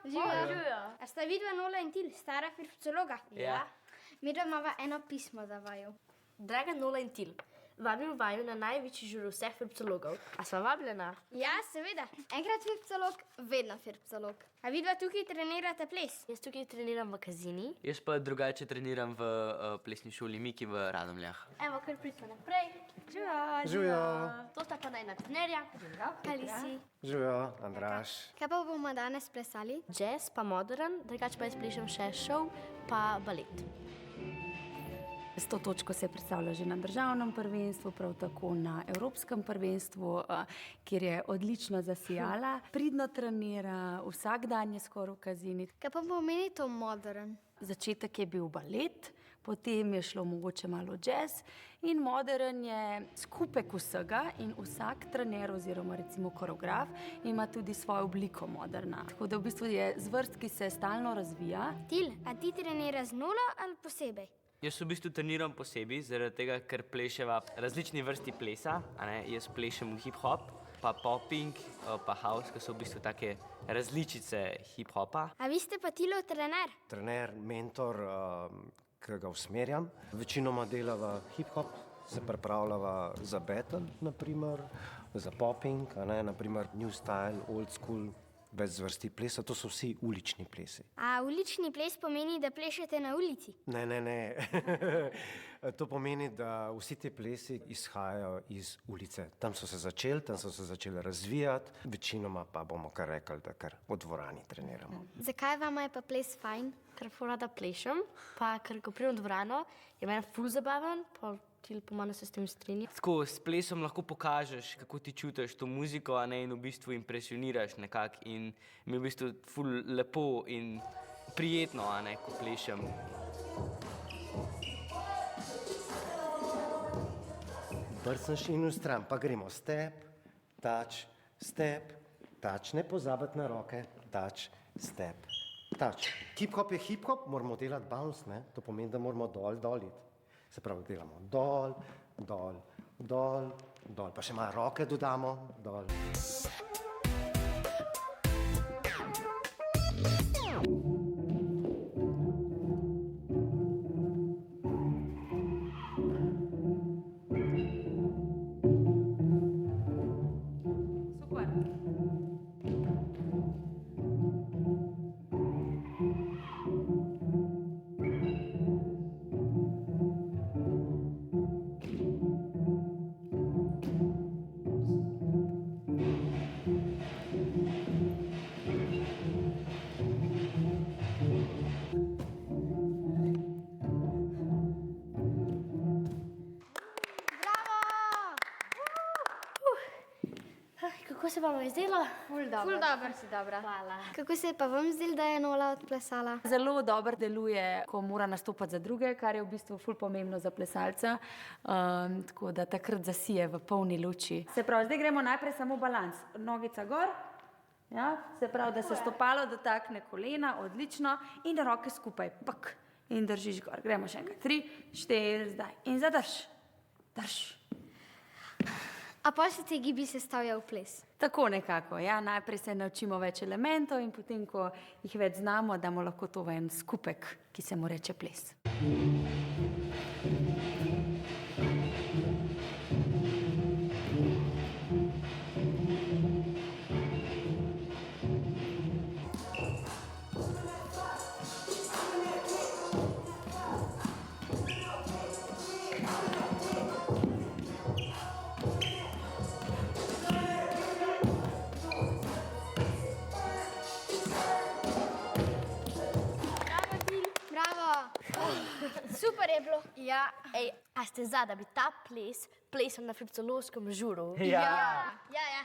Živijo. A sta vidva Nola in Til, stara fripcologa? Ja. Midva imava eno pismo za vaju. Draga Nola in Til, vabim vaju na največji žur vseh fripcologov. A sva vabljena? Ja, seveda. Enkrat fripcolog, vedno fripcolog. A vidva tukaj trenirate ples? Jaz tukaj treniram v Kazini. Jaz pa drugače treniram v plesni šoli Miki v Radomljah. Evo, kar pridemo naprej. Živijo. To sta pa najna trenerja. Kalisi. Živijo, Andraž. Kaj pa bomo danes plesali? Jazz pa modern, drugače pa jaz plešem še šov pa balet. S to točko se predstavlja že na državnem prvenstvu, prav tako na evropskem prvenstvu, kjer je odlično zasijala. Pridno trenira, vsak dan je skoraj v Kazini. Kaj pa pomeni to modern? Začetek je bil balet, potem je šlo mogoče malo jazz in modern je skupek vsega in vsak trener oziroma recimo koreograf ima tudi svojo obliko moderna. Tako da v bistvu je zvrst, ki se stalno razvija. Til, a ti trenira z Nolo ali posebej? Jaz v bistvu treniram posebej, zaradi tega, ker pleševa različni vrsti plesa. Jaz plešem v hip-hop, pa popping, pa house, ki so v bistvu take različice hip-hopa. A vi ste pa Tilov trener? Trener, mentor, ki ga usmerjam. Večinoma delava hip-hop, se pripravljava za battle, naprimer, za popping, naprimer new style, old school, brez zvrsti plesa, to so vsi ulični plesi. A ulični ples pomeni, da plešete na ulici? Ne. To pomeni, da vsi ti plesi izhajajo iz ulice. Tam so se začeli razvijati, večinoma pa bomo kar rekli, da kar v dvorani treniramo. Zakaj vama je pa ples fajn? Ker rada plešem, pa ker ko pridem v dvorano, je meni ful zabaven, pa Til pomeni se s tem strinja. Tako, s plesom lahko pokažeš, kako ti čutiš to muziko, in v bistvu impresioniraš nekako. In mi je v bistvu ful lepo in prijetno, ko plešem. Brcneš in vstran, pa gremo step, touch, ne pozabiti na roke, touch, step, touch. Hip-hop je hip-hop, moramo delati bounce, to pomeni, da moramo dol iti. Se pravi, delamo dol, pa še malo roke dodamo, dol. Kako se vam je zdelo? Ful dobro si dobra. Hvala. Kako se je pa vam zdelo, da je Nola odplesala? Zelo dobro deluje, ko mora nastopati za druge, kar je v bistvu ful pomembno za plesalca, tako da takrat zasije v polni luči. Se pravi, zdaj gremo najprej samo balans. Nogica gor, se pravi, da se stopalo dotakne kolena, odlično, in roke skupaj, in držiš gor. Gremo še enkrat, 3, 4, zdaj, in zadrž. A pa se ti gibi sestavlja v ples? Tako nekako, najprej se naučimo več elementov in potem, ko jih več znamo, damo lahko to v en skupek, ki se mu reče ples. Super je bilo. Ja, a ste za, da bi ta ples plesal na fripcološkem žuru? Ja. Ja.